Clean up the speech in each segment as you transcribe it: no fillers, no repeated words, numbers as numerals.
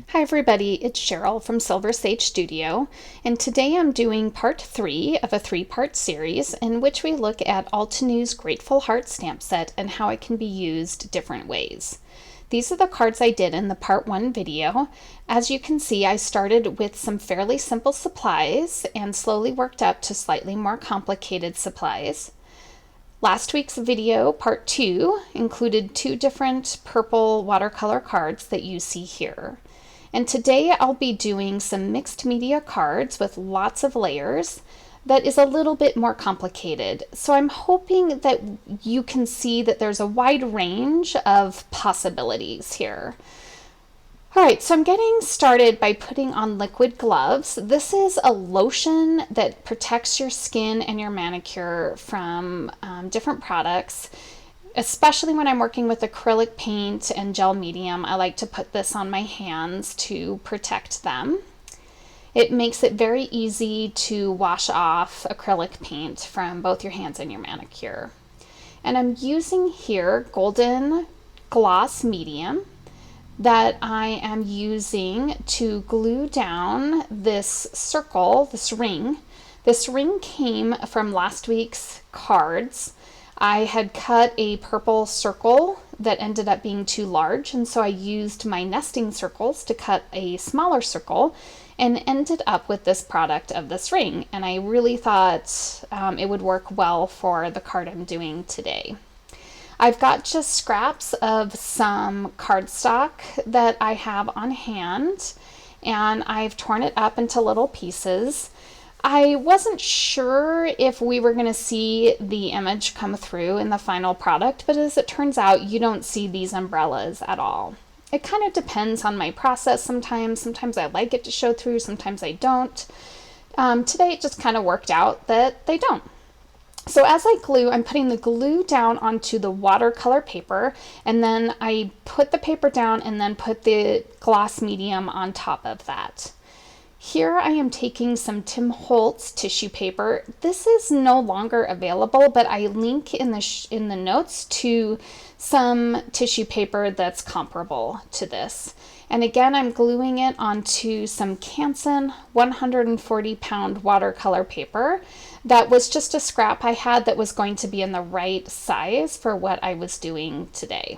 Hi everybody, it's Cheryl from Silver Sage Studio, and today I'm doing part 3 of a 3-part series in which we look at Altenew's Grateful Heart stamp set and how it can be used different ways. These are the cards I did in the part 1 video. As you can see, I started with some fairly simple supplies and slowly worked up to slightly more complicated supplies. Last week's video, part 2, included 2 different purple watercolor cards that you see here. And today I'll be doing some mixed media cards with lots of layers that is a little bit more complicated. So I'm hoping that you can see that there's a wide range of possibilities here. All right, so I'm getting started by putting on liquid gloves. This is a lotion that protects your skin and your manicure from different products. Especially when I'm working with acrylic paint and gel medium, I like to put this on my hands to protect them. It makes it very easy to wash off acrylic paint from both your hands and your manicure. And I'm using here golden gloss medium that I am using to glue down this circle, this ring. This ring came from last week's cards. I had cut a purple circle that ended up being too large, and so I used my nesting circles to cut a smaller circle and ended up with this product of this ring. And I really thought it would work well for the card I'm doing today. I've got just scraps of some cardstock that I have on hand, and I've torn it up into little pieces. I wasn't sure if we were going to see the image come through in the final product, but as it turns out, you don't see these umbrellas at all. It kind of depends on my process sometimes. Sometimes I like it to show through, sometimes I don't. Today it just kind of worked out that they don't. So as I glue, I'm putting the glue down onto the watercolor paper, and then I put the paper down and then put the gloss medium on top of that. Here I am taking some Tim Holtz tissue paper. This is no longer available, but I link in the notes to some tissue paper that's comparable to this. And again, I'm gluing it onto some Canson 140-pound watercolor paper. That was just a scrap I had that was going to be in the right size for what I was doing today.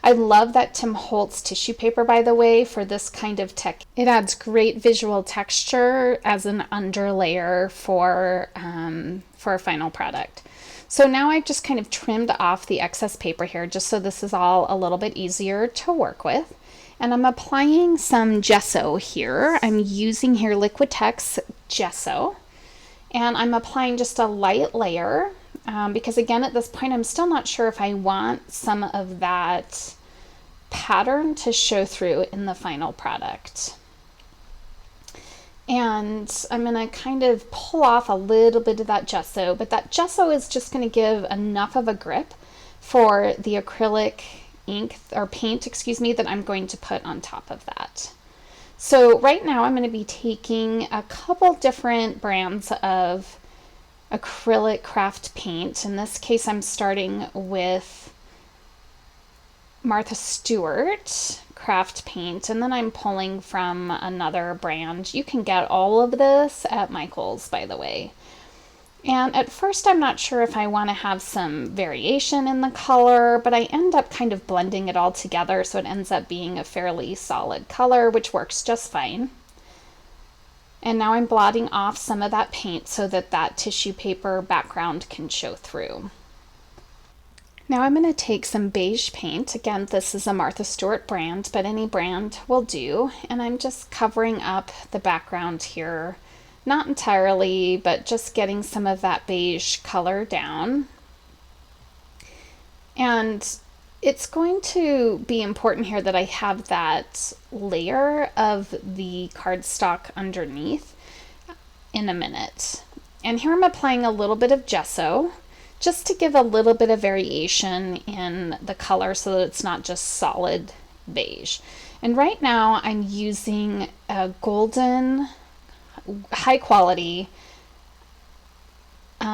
I love that Tim Holtz tissue paper, by the way, for this kind of tech. It adds great visual texture as an underlayer for a final product. So now I've just kind of trimmed off the excess paper here, just so this is all a little bit easier to work with. And I'm applying some gesso here. I'm using here Liquitex gesso. And I'm applying just a light layer. Because again, at this point, I'm still not sure if I want some of that pattern to show through in the final product. And I'm going to kind of pull off a little bit of that gesso, but that gesso is just going to give enough of a grip for the acrylic ink or paint, that I'm going to put on top of that. So right now I'm going to be taking a couple different brands of acrylic craft paint. In this case, I'm starting with Martha Stewart craft paint, and then I'm pulling from another brand. You can get all of this at Michael's, by the way. And at first, I'm not sure if I want to have some variation in the color, but I end up kind of blending it all together, so it ends up being a fairly solid color, which works just fine. And now I'm blotting off some of that paint so that that tissue paper background can show through. Now I'm going to take some beige paint. Again, this is a Martha Stewart brand, but any brand will do. And I'm just covering up the background here. Not entirely, but just getting some of that beige color down. And it's going to be important here that I have that layer of the cardstock underneath in a minute. And here I'm applying a little bit of gesso just to give a little bit of variation in the color so that it's not just solid beige. And right now I'm using a golden high quality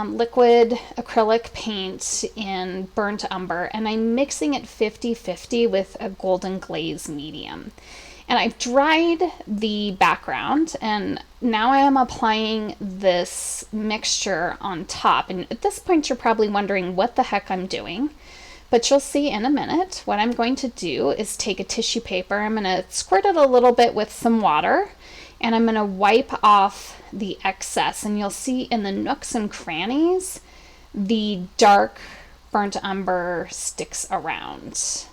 liquid acrylic paint in burnt umber, and I'm mixing it 50-50 with a golden glaze medium. And I've dried the background, and now I am applying this mixture on top. And at this point, you're probably wondering what the heck I'm doing. But you'll see in a minute. What I'm going to do is take a tissue paper. I'm going to squirt it a little bit with some water, and I'm going to wipe off the excess. And you'll see in the nooks and crannies, the dark burnt umber sticks around.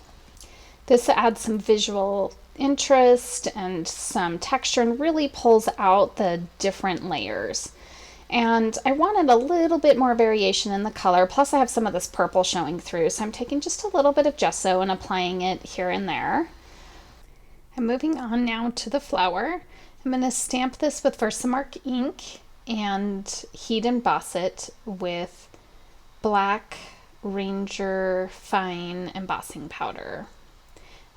This adds some visual interest and some texture and really pulls out the different layers. And I wanted a little bit more variation in the color, plus I have some of this purple showing through, so I'm taking just a little bit of gesso and applying it here and there. I'm moving on now to the flower. I'm going to stamp this with Versamark ink and heat emboss it with black Ranger fine embossing powder.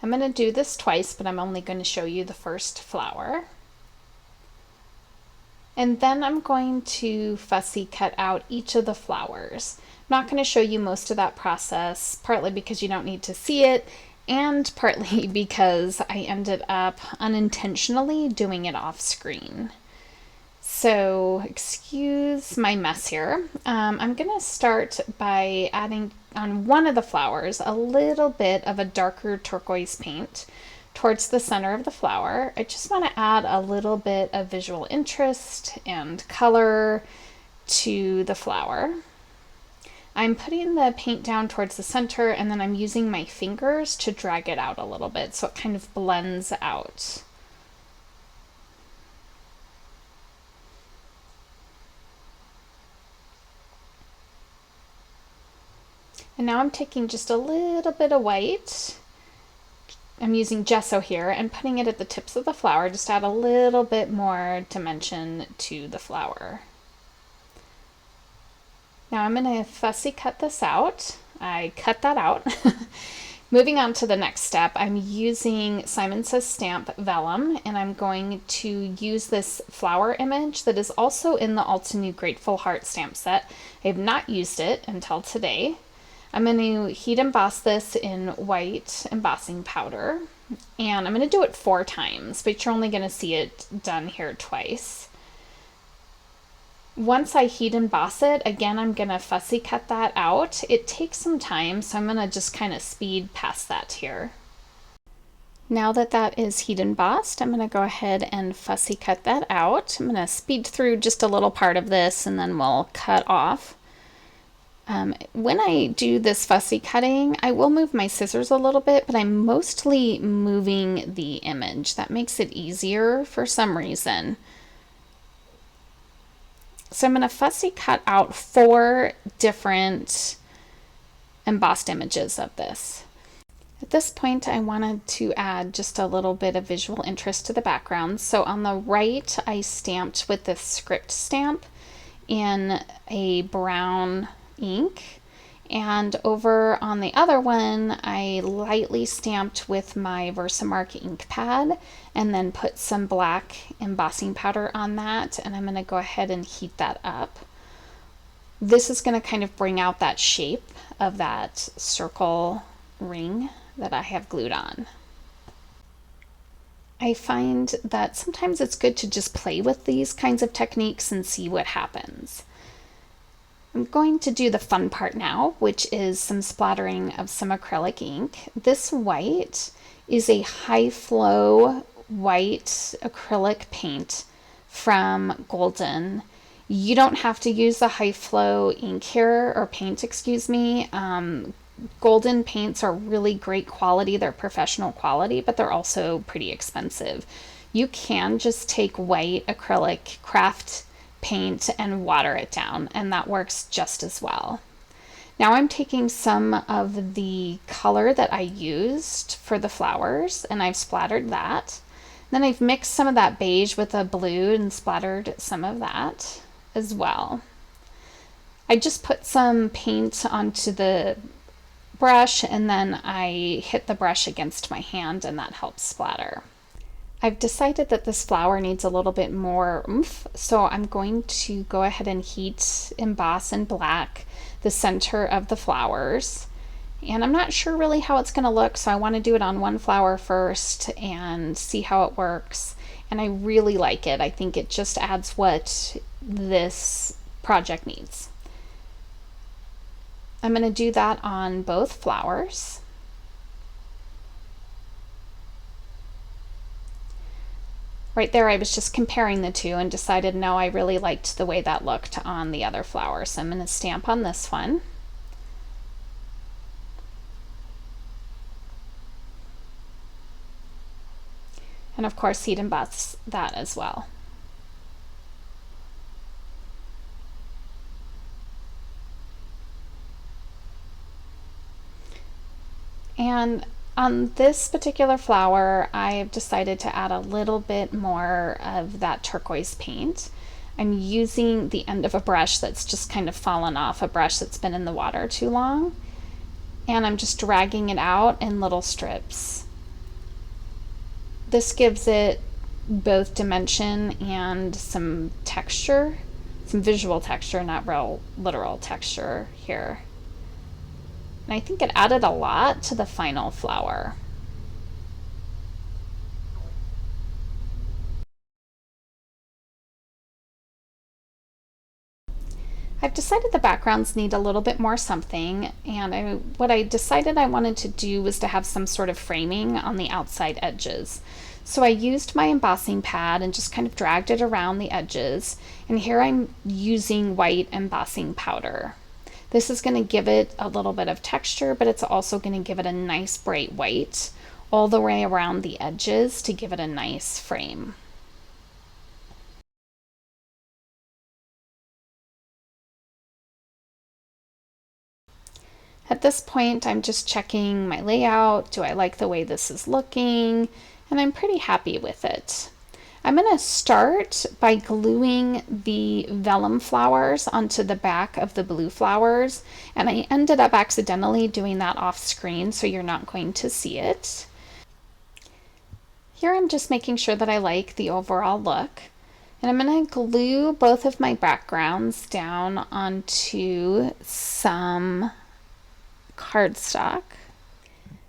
I'm going to do this twice, but I'm only going to show you the first flower. And then I'm going to fussy cut out each of the flowers. I'm not going to show you most of that process, partly because you don't need to see it, and partly because I ended up unintentionally doing it off screen. So excuse my mess here. I'm going to start by adding on one of the flowers a little bit of a darker turquoise paint towards the center of the flower. I just want to add a little bit of visual interest and color to the flower. I'm putting the paint down towards the center, and then I'm using my fingers to drag it out a little bit so it kind of blends out. And now I'm taking just a little bit of white. I'm using gesso here and putting it at the tips of the flower just to add a little bit more dimension to the flower. Now I'm going to fussy cut this out. I cut that out. Moving on to the next step, I'm using Simon Says Stamp Vellum, and I'm going to use this flower image that is also in the Altenew Grateful Heart stamp set. I have not used it until today. I'm going to heat emboss this in white embossing powder, and I'm going to do it 4 times, but you're only going to see it done here twice. Once I heat emboss it, again, I'm going to fussy cut that out. It takes some time, so I'm going to just kind of speed past that here. Now that that is heat embossed, I'm going to go ahead and fussy cut that out. I'm going to speed through just a little part of this, and then we'll cut off. When I do this fussy cutting, I will move my scissors a little bit, but I'm mostly moving the image. That makes it easier for some reason. So I'm going to fussy cut out 4 different embossed images of this. At this point, I wanted to add just a little bit of visual interest to the background. So on the right, I stamped with this script stamp in a brown ink, and over on the other one I lightly stamped with my Versamark ink pad and then put some black embossing powder on that, and I'm going to go ahead and heat that up. This is going to kind of bring out that shape of that circle ring that I have glued on. I find that sometimes it's good to just play with these kinds of techniques and see what happens. I'm going to do the fun part now, which is some splattering of some acrylic ink. This white is a high flow white acrylic paint from Golden. You don't have to use the high flow ink here, or paint, excuse me. Golden paints are really great quality. They're professional quality, but they're also pretty expensive. You can just take white acrylic craft paint and water it down, and that works just as well. Now I'm taking some of the color that I used for the flowers, and I've splattered that. Then I've mixed some of that beige with the blue and splattered some of that as well. I just put some paint onto the brush, and then I hit the brush against my hand, and that helps splatter. I've decided that this flower needs a little bit more oomph, so I'm going to go ahead and heat emboss in black the center of the flowers. And I'm not sure really how it's going to look, so I want to do it on one flower first and see how it works. And I really like it. I think it just adds what this project needs. I'm going to do that on both flowers. Right there I was just comparing the two and decided no, I really liked the way that looked on the other flower. So I'm going to stamp on this one. And of course heat emboss that as well. And on this particular flower, I've decided to add a little bit more of that turquoise paint. I'm using the end of a brush that's just kind of fallen off, a brush that's been in the water too long. And I'm just dragging it out in little strips. This gives it both dimension and some texture, some visual texture, not real literal texture here. And I think it added a lot to the final flower. I've decided the backgrounds need a little bit more something, and what I decided I wanted to do was to have some sort of framing on the outside edges. So I used my embossing pad and just kind of dragged it around the edges, and here I'm using white embossing powder. This is going to give it a little bit of texture, but it's also going to give it a nice bright white all the way around the edges to give it a nice frame. At this point, I'm just checking my layout. Do I like the way this is looking? And I'm pretty happy with it. I'm going to start by gluing the vellum flowers onto the back of the blue flowers, and I ended up accidentally doing that off screen, so you're not going to see it. Here I'm just making sure that I like the overall look. And I'm going to glue both of my backgrounds down onto some cardstock.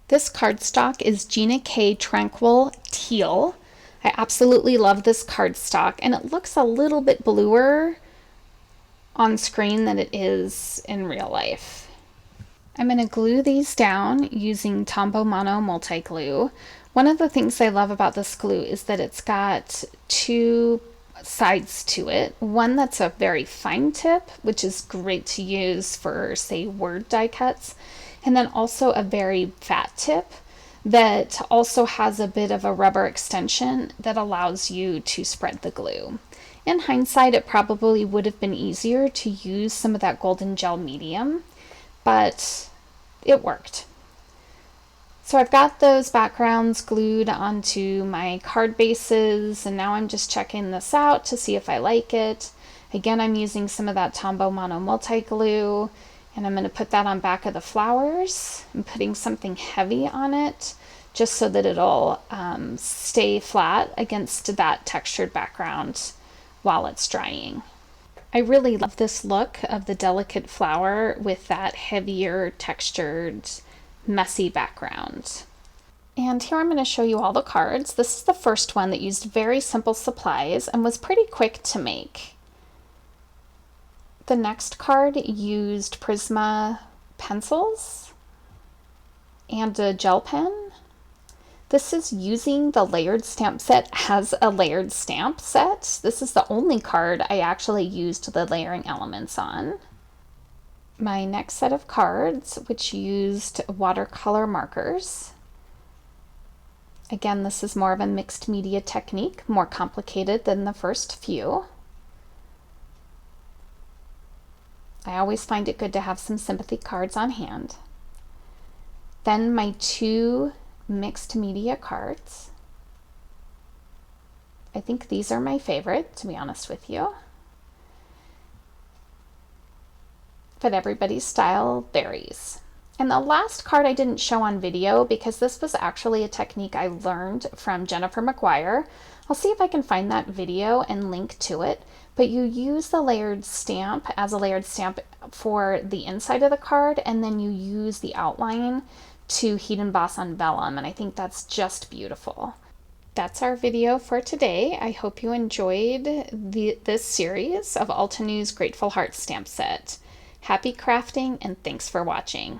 This cardstock is Gina K Tranquil Teal. I absolutely love this cardstock, and it looks a little bit bluer on screen than it is in real life. I'm going to glue these down using Tombow Mono Multi Glue. One of the things I love about this glue is that it's got two sides to it. One that's a very fine tip, which is great to use for, say, word die cuts, and then also a very fat tip that also has a bit of a rubber extension that allows you to spread the glue. In hindsight, it probably would have been easier to use some of that golden gel medium, but it worked. So I've got those backgrounds glued onto my card bases, and now I'm just checking this out to see if I like it. Again, I'm using some of that Tombow Mono Multi Glue, and I'm going to put that on back of the flowers. I'm putting something heavy on it just so that it'll stay flat against that textured background while it's drying. I really love this look of the delicate flower with that heavier textured messy background. And here I'm going to show you all the cards. This is the first one that used very simple supplies and was pretty quick to make. The next card used Prisma pencils and a gel pen. This is using the layered stamp set as a layered stamp set. This is the only card I actually used the layering elements on. My next set of cards, which used watercolor markers. Again, this is more of a mixed media technique, more complicated than the first few. I always find it good to have some sympathy cards on hand. Then my two mixed media cards. I think these are my favorite, to be honest with you. But everybody's style varies. And the last card I didn't show on video because this was actually a technique I learned from Jennifer McGuire. I'll see if I can find that video and link to it. But you use the layered stamp as a layered stamp for the inside of the card, and then you use the outline to heat emboss on vellum, and I think that's just beautiful. That's our video for today. I hope you enjoyed this series of Altenew's Grateful Heart stamp set. Happy crafting and thanks for watching.